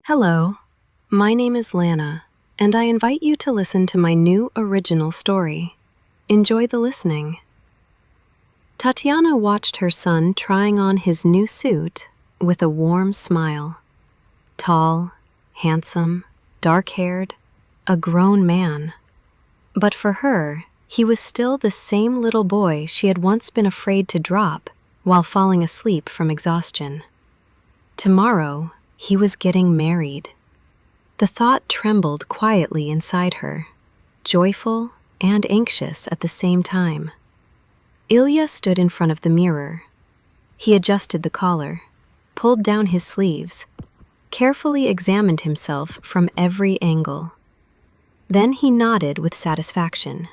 Hello, my name is Lana, and I invite you to listen to my new original story. Enjoy the listening. Tatiana watched her son trying on his new suit with a warm smile. Tall, handsome, dark-haired, a grown man. But for her, he was still the same little boy she had once been afraid to drop while falling asleep from exhaustion. Tomorrow, he was getting married. The thought trembled quietly inside her, joyful and anxious at the same time. Ilya stood in front of the mirror. He adjusted the collar, pulled down his sleeves, carefully examined himself from every angle. Then he nodded with satisfaction.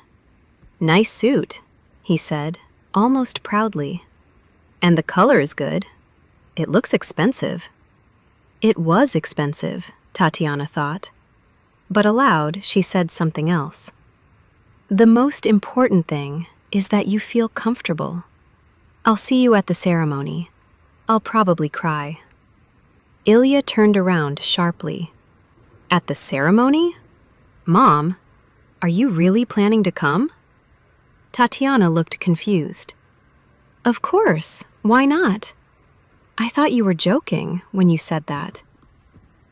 "Nice suit," he said, almost proudly. "And the color is good. It looks expensive." It was expensive, Tatiana thought. But aloud, she said something else. "The most important thing is that you feel comfortable. I'll see you at the ceremony. I'll probably cry." Ilya turned around sharply. "At the ceremony? Mom, are you really planning to come?" Tatiana looked confused. "Of course, why not? I thought you were joking when you said that."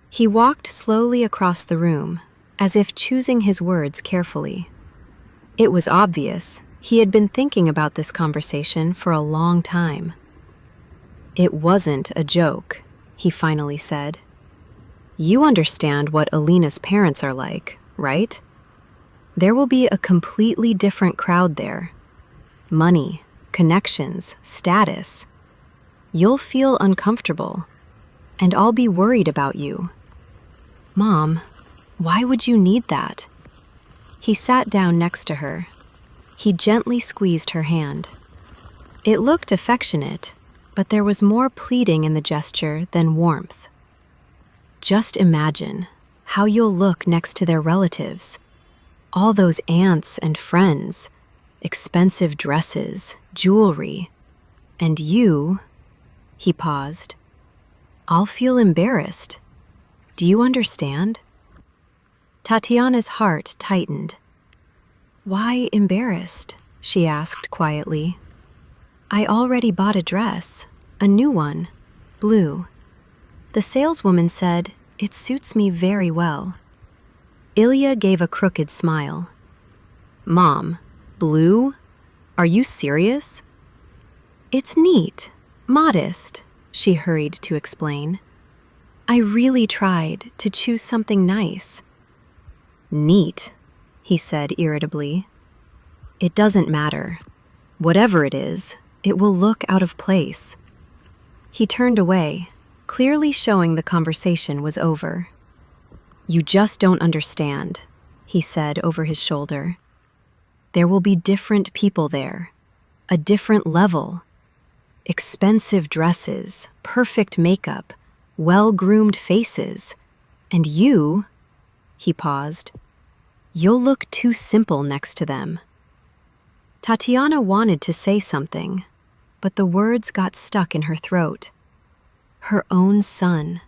He walked slowly across the room, as if choosing his words carefully. It was obvious he had been thinking about this conversation for a long time. "It wasn't a joke," he finally said. "You understand what Alina's parents are like, right? There will be a completely different crowd there. Money, connections, status. You'll feel uncomfortable, and I'll be worried about you." "Mom, why would you need that?" He sat down next to her. He gently squeezed her hand. It looked affectionate, but there was more pleading in the gesture than warmth. "Just imagine how you'll look next to their relatives. All those aunts and friends, expensive dresses, jewelry. And you," he paused, "I'll feel embarrassed. Do you understand?" Tatiana's heart tightened. "Why embarrassed?" she asked quietly. "I already bought a dress, a new one, blue. The saleswoman said it suits me very well." Ilya gave a crooked smile. "Mom, blue? Are you serious?" "It's neat, modest," she hurried to explain. "I really tried to choose something nice." "Neat," he said irritably. "It doesn't matter. Whatever it is, it will look out of place." He turned away, clearly showing the conversation was over. "You just don't understand," he said over his shoulder. "There will be different people there, a different level. Expensive dresses, perfect makeup, well-groomed faces. And you," he paused, "you'll look too simple next to them." Tatiana wanted to say something, but the words got stuck in her throat. Her own son,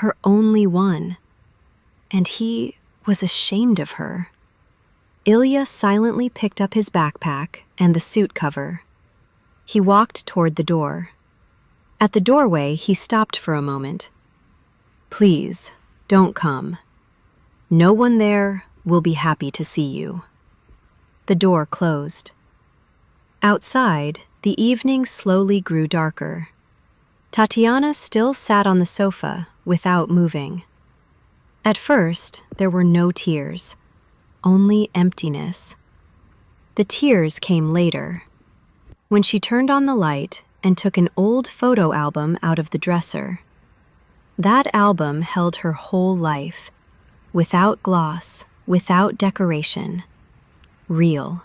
her only one. And he was ashamed of her. Ilya silently picked up his backpack and the suit cover. He walked toward the door. At the doorway, he stopped for a moment. "Please, don't come. No one there will be happy to see you." The door closed. Outside, the evening slowly grew darker. Tatiana still sat on the sofa without moving. At first, there were no tears, only emptiness. The tears came later, when she turned on the light and took an old photo album out of the dresser. That album held her whole life, without gloss, without decoration, real.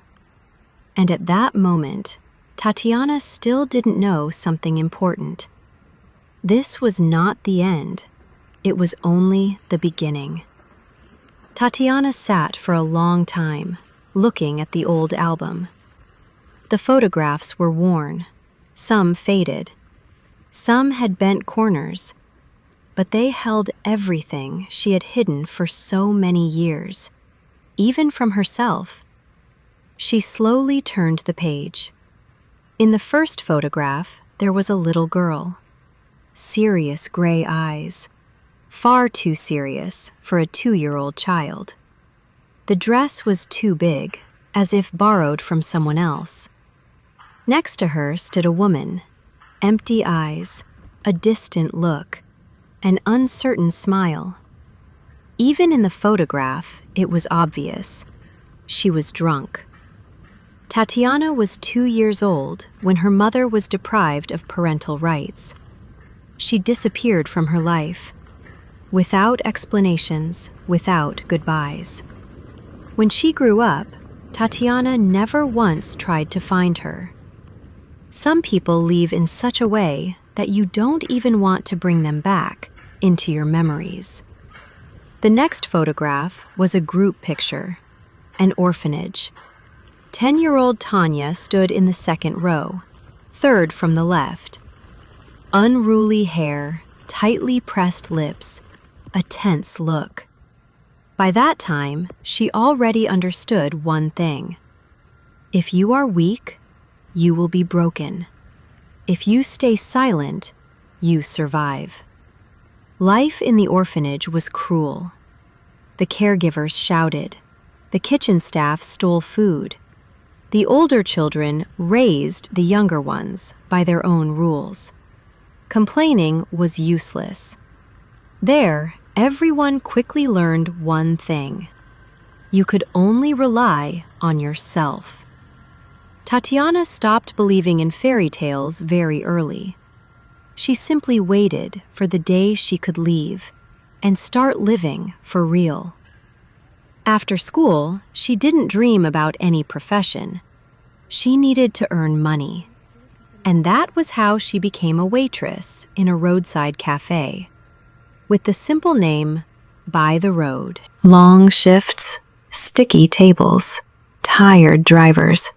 And at that moment, Tatiana still didn't know something important. This was not the end. It was only the beginning. Tatiana sat for a long time, looking at the old album. The photographs were worn, some faded, some had bent corners, but they held everything she had hidden for so many years, even from herself. She slowly turned the page. In the first photograph, there was a little girl. Serious gray eyes, far too serious for a 2-year-old child. The dress was too big, as if borrowed from someone else. Next to her stood a woman, empty eyes, a distant look, an uncertain smile. Even in the photograph, it was obvious. She was drunk. Tatiana was 2 years old when her mother was deprived of parental rights. She disappeared from her life, without explanations, without goodbyes. When she grew up, Tatiana never once tried to find her. Some people leave in such a way that you don't even want to bring them back into your memories. The next photograph was a group picture, an orphanage. 10-year-old Tanya stood in the second row, third from the left. Unruly hair, tightly pressed lips, a tense look. By that time, she already understood one thing. If you are weak, you will be broken. If you stay silent, you survive. Life in the orphanage was cruel. The caregivers shouted. The kitchen staff stole food. The older children raised the younger ones by their own rules. Complaining was useless. There, everyone quickly learned one thing. You could only rely on yourself. Tatiana stopped believing in fairy tales very early. She simply waited for the day she could leave and start living for real. After school, she didn't dream about any profession. She needed to earn money. And that was how she became a waitress in a roadside cafe, with the simple name, By the Road. Long shifts, sticky tables, tired drivers.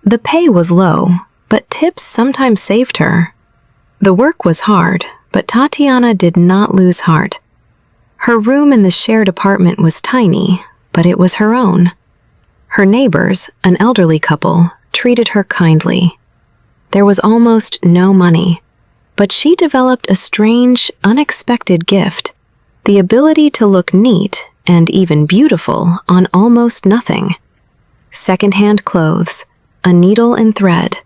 The pay was low, but tips sometimes saved her. The work was hard, but Tatiana did not lose heart. Her room in the shared apartment was tiny, but it was her own. Her neighbors, an elderly couple, treated her kindly. There was almost no money, but she developed a strange, unexpected gift, the ability to look neat and even beautiful on almost nothing. Second-hand clothes, a needle and thread,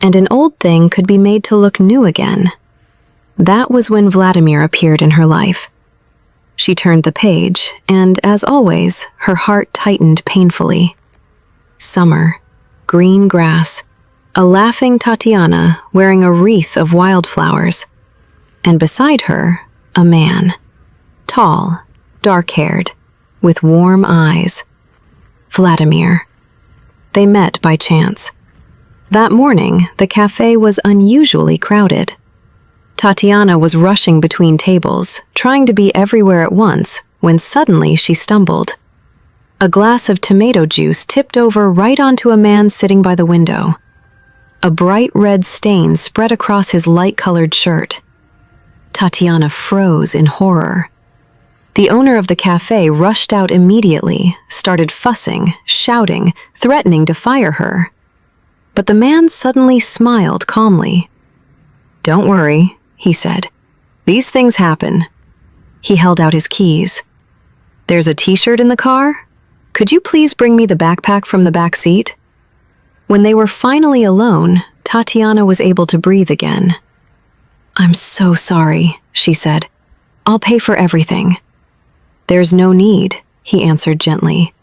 and an old thing could be made to look new again. That was when Vladimir appeared in her life. She turned the page, and as always, her heart tightened painfully. Summer, green grass, a laughing Tatiana wearing a wreath of wildflowers, and beside her, a man, tall, dark-haired, with warm eyes. Vladimir. They met by chance. That morning, the cafe was unusually crowded. Tatiana was rushing between tables, trying to be everywhere at once, when suddenly she stumbled. A glass of tomato juice tipped over right onto a man sitting by the window. A bright red stain spread across his light-colored shirt. Tatiana froze in horror. The owner of the cafe rushed out immediately, started fussing, shouting, threatening to fire her. But the man suddenly smiled calmly. "Don't worry," he said. "These things happen." He held out his keys. "There's a t-shirt in the car? Could you please bring me the backpack from the back seat?" When they were finally alone, Tatiana was able to breathe again. "I'm so sorry," she said. "I'll pay for everything." "There's no need," he answered gently.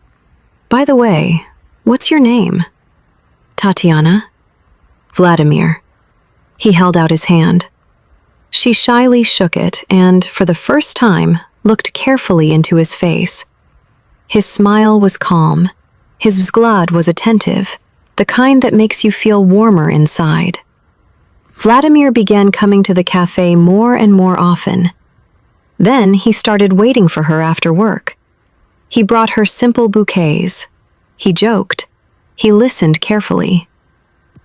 "By the way, what's your name?" "Tatiana." "Vladimir." He held out his hand. She shyly shook it and, for the first time, looked carefully into his face. His smile was calm. His vzglad was attentive, the kind that makes you feel warmer inside. Vladimir began coming to the cafe more and more often. Then he started waiting for her after work. He brought her simple bouquets. He joked. He listened carefully.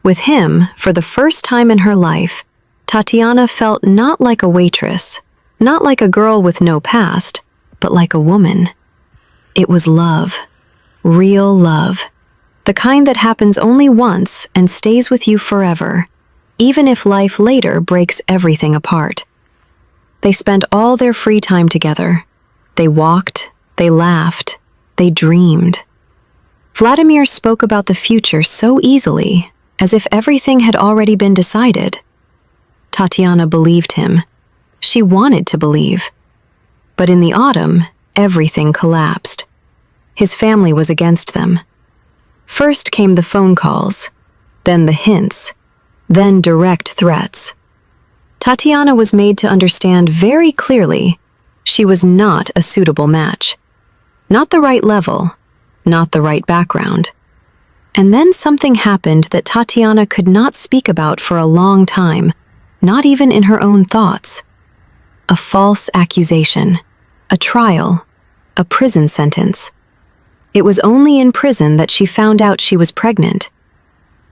With him, for the first time in her life, Tatiana felt not like a waitress, Not like a girl with no past, but like a woman. It was love. Real love. The kind that happens only once and stays with you forever, even if life later breaks everything apart. They spent all their free time together. They walked, they laughed, they dreamed. Vladimir spoke about the future so easily, as if everything had already been decided. Tatiana believed him. She wanted to believe. But in the autumn, everything collapsed. His family was against them. First came the phone calls, then the hints, then direct threats. Tatiana was made to understand very clearly she was not a suitable match. Not the right level, not the right background. And then something happened that Tatiana could not speak about for a long time, not even in her own thoughts. A false accusation, a trial, a prison sentence. It was only in prison that she found out she was pregnant.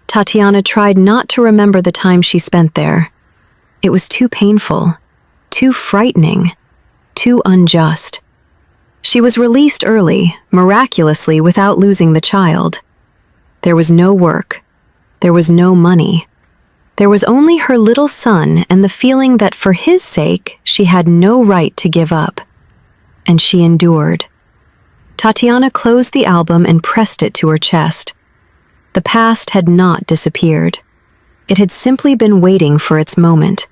Tatiana tried not to remember the time she spent there. It was too painful, too frightening, too unjust. She was released early, miraculously without losing the child. There was no work. There was no money. There was only her little son and the feeling that for his sake she had no right to give up. And she endured. Tatiana closed the album and pressed it to her chest. The past had not disappeared. It had simply been waiting for its moment.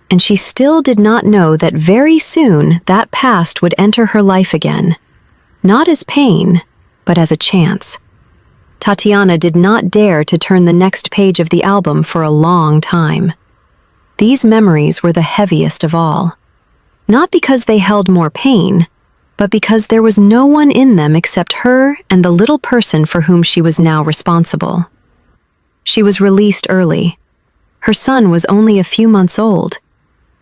And she still did not know that very soon that past would enter her life again, not as pain, but as a chance. Tatiana did not dare to turn the next page of the album for a long time. These memories were the heaviest of all, not because they held more pain, but because there was no one in them except her and the little person for whom she was now responsible. She was released early. Her son was only a few months old.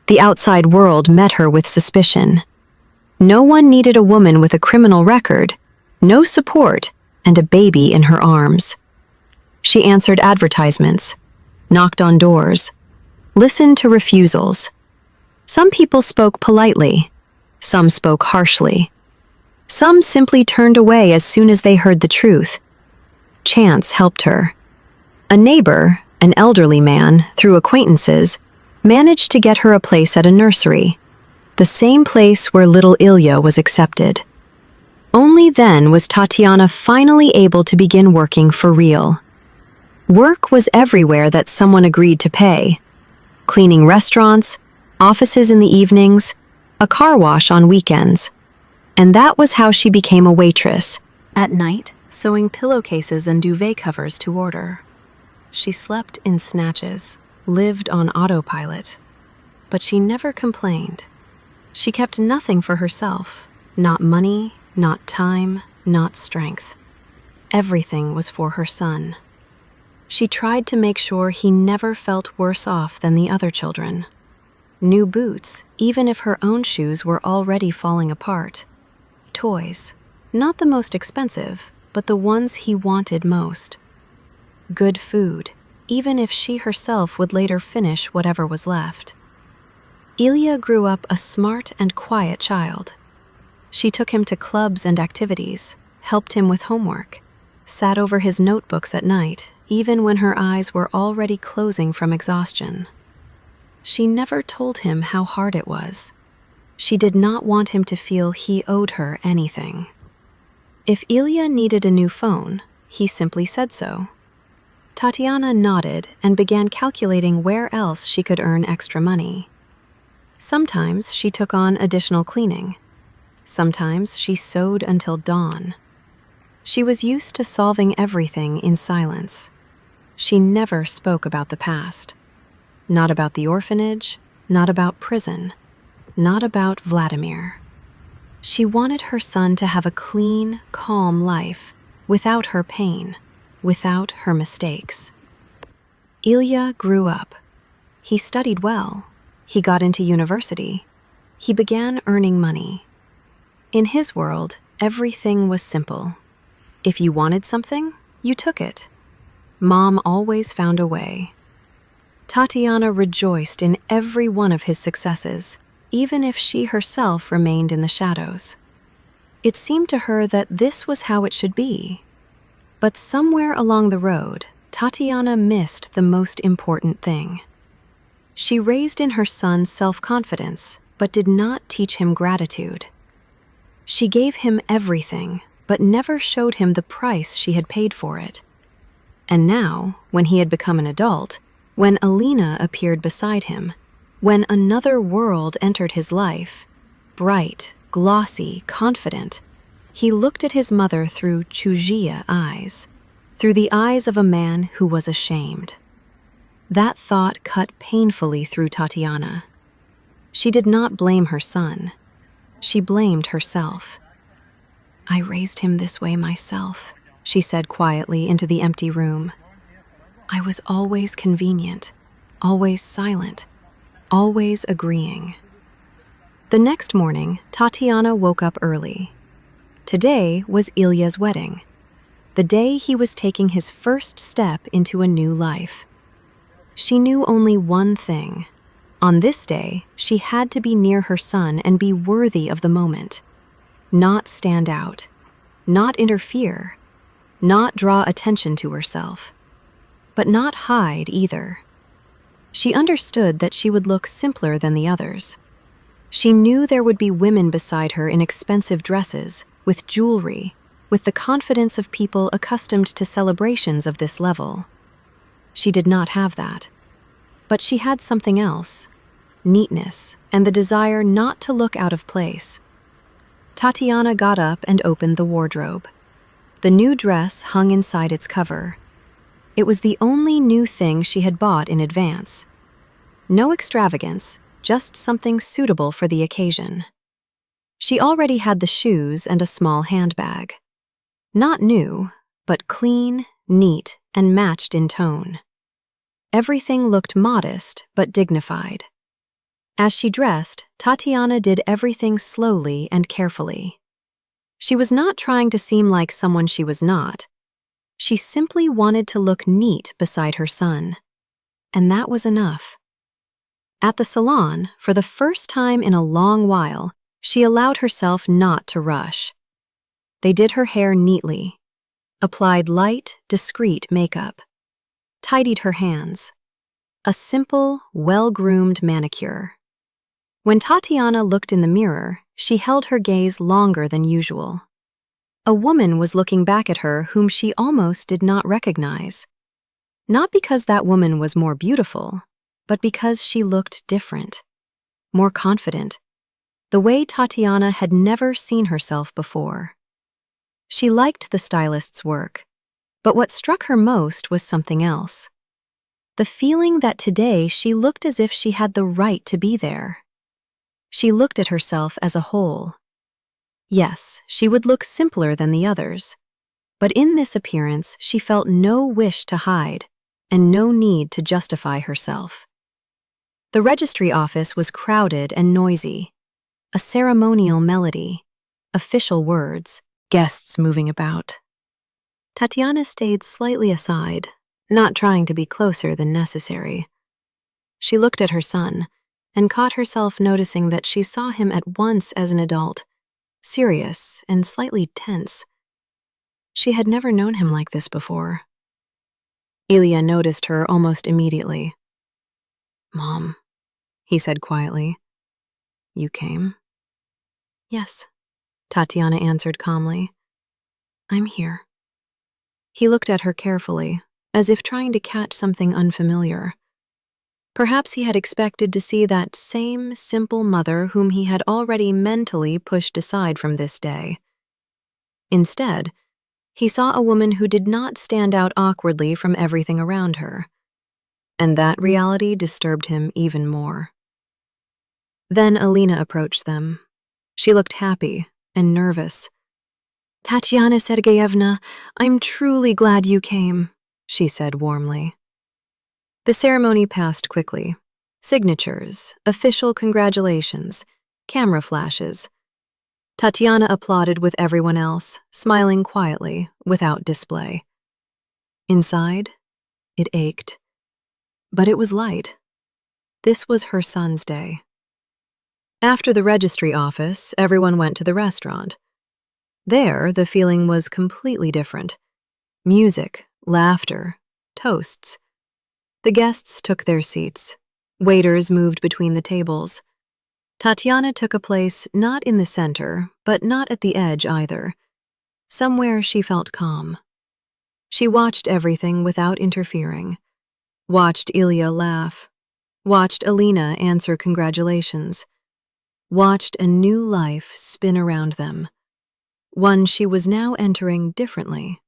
The outside world met her with suspicion. No one needed a woman with a criminal record, no support, and a baby in her arms. She answered advertisements, knocked on doors, listened to refusals. Some people spoke politely, some spoke harshly. Some simply turned away as soon as they heard the truth. Chance helped her. A neighbor, an elderly man, through acquaintances, managed to get her a place at a nursery, the same place where little Ilya was accepted. Only then was Tatiana finally able to begin working for real. Work was everywhere that someone agreed to pay. Cleaning restaurants, offices in the evenings, a car wash on weekends. And that was how she became a waitress. At night, sewing pillowcases and duvet covers to order. She slept in snatches, lived on autopilot. But she never complained. She kept nothing for herself, not money, not time, not strength. Everything was for her son. She tried to make sure he never felt worse off than the other children. New boots, even if her own shoes were already falling apart. Toys, not the most expensive, but the ones he wanted most. Good food, even if she herself would later finish whatever was left. Ilya grew up a smart and quiet child. She took him to clubs and activities, helped him with homework, sat over his notebooks at night, even when her eyes were already closing from exhaustion. She never told him how hard it was. She did not want him to feel he owed her anything. If Ilya needed a new phone, he simply said so. Tatiana nodded and began calculating where else she could earn extra money. Sometimes she took on additional cleaning. Sometimes she sewed until dawn. She was used to solving everything in silence. She never spoke about the past. Not about the orphanage, not about prison, not about Vladimir. She wanted her son to have a clean, calm life, without her pain, without her mistakes. Ilya grew up. He studied well. He got into university. He began earning money. In his world, everything was simple. If you wanted something, you took it. Mom always found a way. Tatiana rejoiced in every one of his successes. even if she herself remained in the shadows. It seemed to her that this was how it should be. But somewhere along the road, Tatiana missed the most important thing. She raised in her son self-confidence, but did not teach him gratitude. She gave him everything, but never showed him the price she had paid for it. And now, when he had become an adult, when Alina appeared beside him, when another world entered his life, bright, glossy, confident, he looked at his mother through chujia eyes, through the eyes of a man who was ashamed. That thought cut painfully through Tatiana. She did not blame her son. She blamed herself. "I raised him this way myself," she said quietly into the empty room. "I was always convenient, always silent, always agreeing." The next morning, Tatiana woke up early. Today was Ilya's wedding, the day he was taking his first step into a new life. She knew only one thing. On this day, she had to be near her son and be worthy of the moment. Not stand out, not interfere, not draw attention to herself, but not hide either. She understood that she would look simpler than the others. She knew there would be women beside her in expensive dresses, with jewelry, with the confidence of people accustomed to celebrations of this level. She did not have that. But she had something else: neatness and the desire not to look out of place. Tatiana got up and opened the wardrobe. The new dress hung inside its cover. It was the only new thing she had bought in advance. No extravagance, just something suitable for the occasion. She already had the shoes and a small handbag. Not new, but clean, neat, and matched in tone. Everything looked modest but dignified. As she dressed, Tatiana did everything slowly and carefully. She was not trying to seem like someone she was not. She simply wanted to look neat beside her son. And that was enough. At the salon, for the first time in a long while, she allowed herself not to rush. They did her hair neatly, applied light, discreet makeup, tidied her hands. A simple, well-groomed manicure. When Tatiana looked in the mirror, she held her gaze longer than usual. A woman was looking back at her whom she almost did not recognize. Not because that woman was more beautiful, but because she looked different, more confident, the way Tatiana had never seen herself before. She liked the stylist's work, but what struck her most was something else. The feeling that today she looked as if she had the right to be there. She looked at herself as a whole. Yes, she would look simpler than the others, but in this appearance she felt no wish to hide and no need to justify herself. The registry office was crowded and noisy. A ceremonial melody, official words, guests moving about. Tatiana stayed slightly aside, not trying to be closer than necessary. She looked at her son and caught herself noticing that she saw him at once as an adult, serious and slightly tense. She had never known him like this before. Ilya noticed her almost immediately. "Mom," he said quietly, "you came?" "Yes," Tatiana answered calmly. "I'm here." He looked at her carefully, as if trying to catch something unfamiliar. Perhaps he had expected to see that same simple mother whom he had already mentally pushed aside from this day. Instead, he saw a woman who did not stand out awkwardly from everything around her, and that reality disturbed him even more. Then Alina approached them. She looked happy and nervous. "Tatiana Sergeyevna, I'm truly glad you came," she said warmly. The ceremony passed quickly. Signatures, official congratulations, camera flashes. Tatiana applauded with everyone else, smiling quietly, without display. Inside, it ached. But it was light. This was her son's day. After the registry office, everyone went to the restaurant. There, the feeling was completely different. Music, laughter, toasts. The guests took their seats. Waiters moved between the tables. Tatiana took a place not in the center, but not at the edge either. Somewhere she felt calm. She watched everything without interfering. Watched Ilya laugh. Watched Alina answer congratulations. Watched a new life spin around them. One she was now entering differently.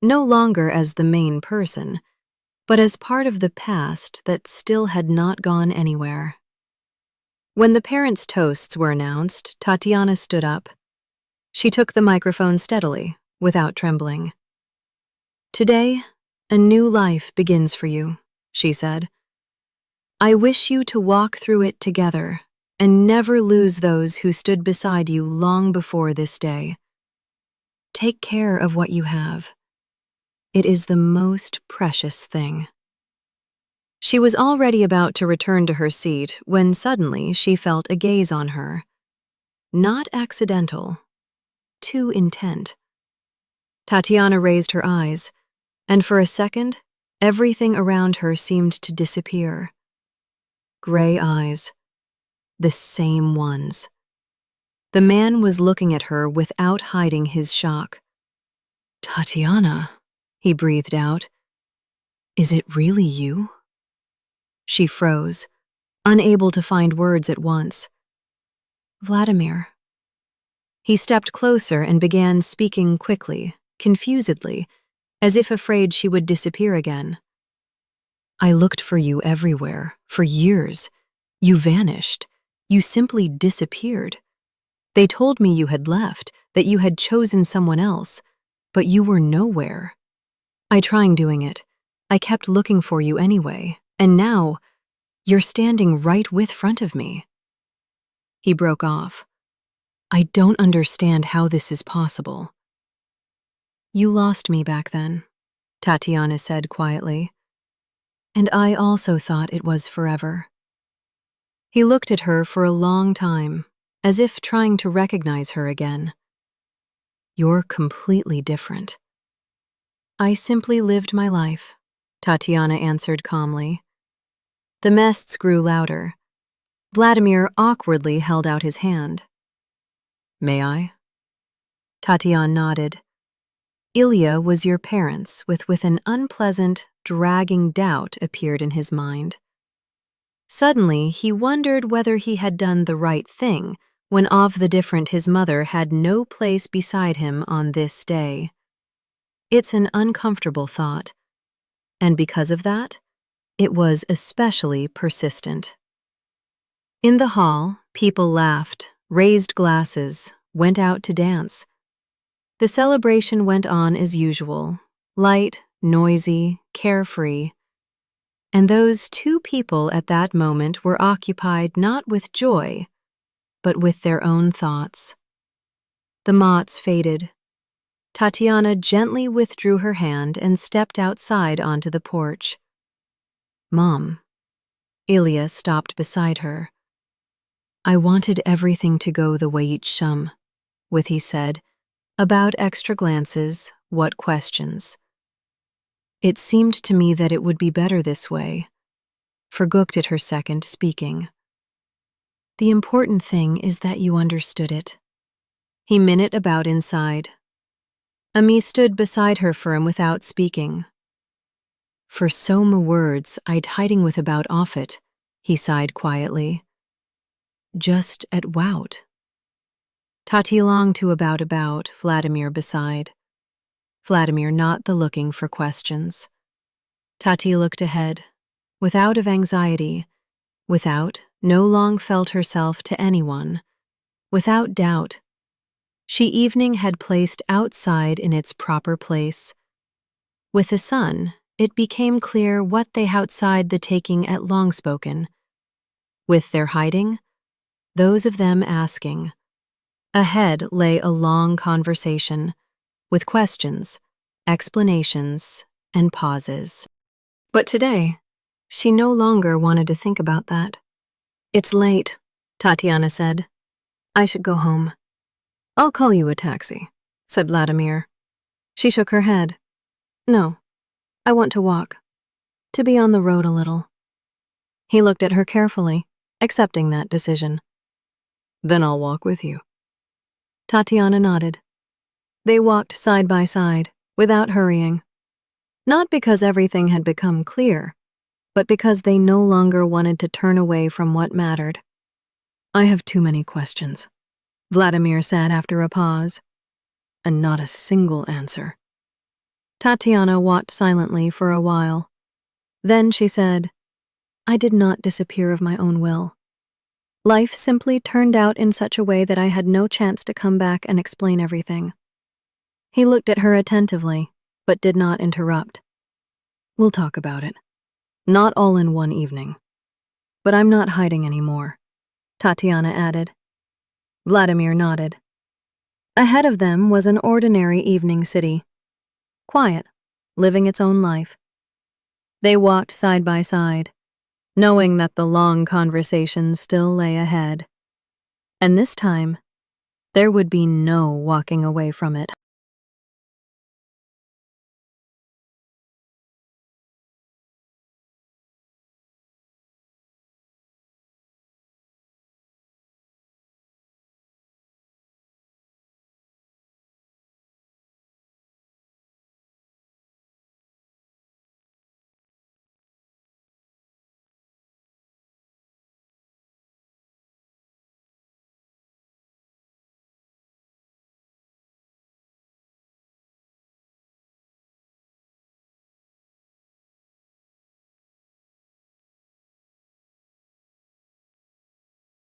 No longer as the main person, but as part of the past that still had not gone anywhere. When the parents' toasts were announced, Tatiana stood up. She took the microphone steadily, without trembling. "Today, a new life begins for you," she said. "I wish you to walk through it together and never lose those who stood beside you long before this day. Take care of what you have. It is the most precious thing." She was already about to return to her seat when suddenly she felt a gaze on her. Not accidental, too intent. Tatiana raised her eyes, and for a second, everything around her seemed to disappear. Gray eyes. The same ones. The man was looking at her without hiding his shock. "Tatiana," he breathed out. "Is it really you?" She froze, unable to find words at once. "Vladimir." He stepped closer and began speaking quickly, confusedly, as if afraid she would disappear again. "I looked for you everywhere, for years. You vanished. You simply disappeared. They told me you had left, that you had chosen someone else, but you were nowhere. I tried doing it. I kept looking for you anyway, and now you're standing right with front of me." He broke off. "I don't understand how this is possible." "You lost me back then," Tatiana said quietly. "And I also thought it was forever." He looked at her for a long time, as if trying to recognize her again. "You're completely different." "I simply lived my life," Tatiana answered calmly. The mests grew louder. Vladimir awkwardly held out his hand. "May I?" Tatiana nodded. Ilya was your parents, with an unpleasant, dragging doubt appeared in his mind. Suddenly, he wondered whether he had done the right thing when of the different his mother had no place beside him on this day. It's an uncomfortable thought, and because of that, it was especially persistent. In the hall, people laughed, raised glasses, went out to dance. The celebration went on as usual, light, noisy, carefree. And those two people at that moment were occupied not with joy, but with their own thoughts. The mots faded. Tatiana gently withdrew her hand and stepped outside onto the porch. "Mom." Ilya stopped beside her. "I wanted everything to go the way it shum," he said, about extra glances, what questions. "It seemed to me that it would be better this way." Forgooked at her second, speaking. "The important thing is that you understood it." He minute about inside. Ami stood beside her firm without speaking. "For so ma words I'd hiding with about off it," he sighed quietly. "Just at wout." Tati longed to about, Vladimir beside. Vladimir not the looking for questions. Tati looked ahead, without of anxiety, without no long felt herself to anyone, without doubt. She evening had placed outside in its proper place. With the sun, it became clear what they outside the taking at long spoken. With their hiding, those of them asking. Ahead lay a long conversation, with questions, explanations, and pauses. But today, she no longer wanted to think about that. "It's late," Tatiana said. I should go home. I'll call you a taxi, said Vladimir. She shook her head. No, I want to walk. To be on the road a little. He looked at her carefully, accepting that decision. Then I'll walk with you. Tatiana nodded. They walked side by side, without hurrying. Not because everything had become clear, but because they no longer wanted to turn away from what mattered. I have too many questions, Vladimir said after a pause, and not a single answer. Tatiana walked silently for a while. Then she said, I did not disappear of my own will. Life simply turned out in such a way that I had no chance to come back and explain everything. He looked at her attentively, but did not interrupt. We'll talk about it. Not all in one evening. But I'm not hiding anymore, Tatiana added. Vladimir nodded. Ahead of them was an ordinary evening city. Quiet, living its own life. They walked side by side, knowing that the long conversation still lay ahead. And this time, there would be no walking away from it.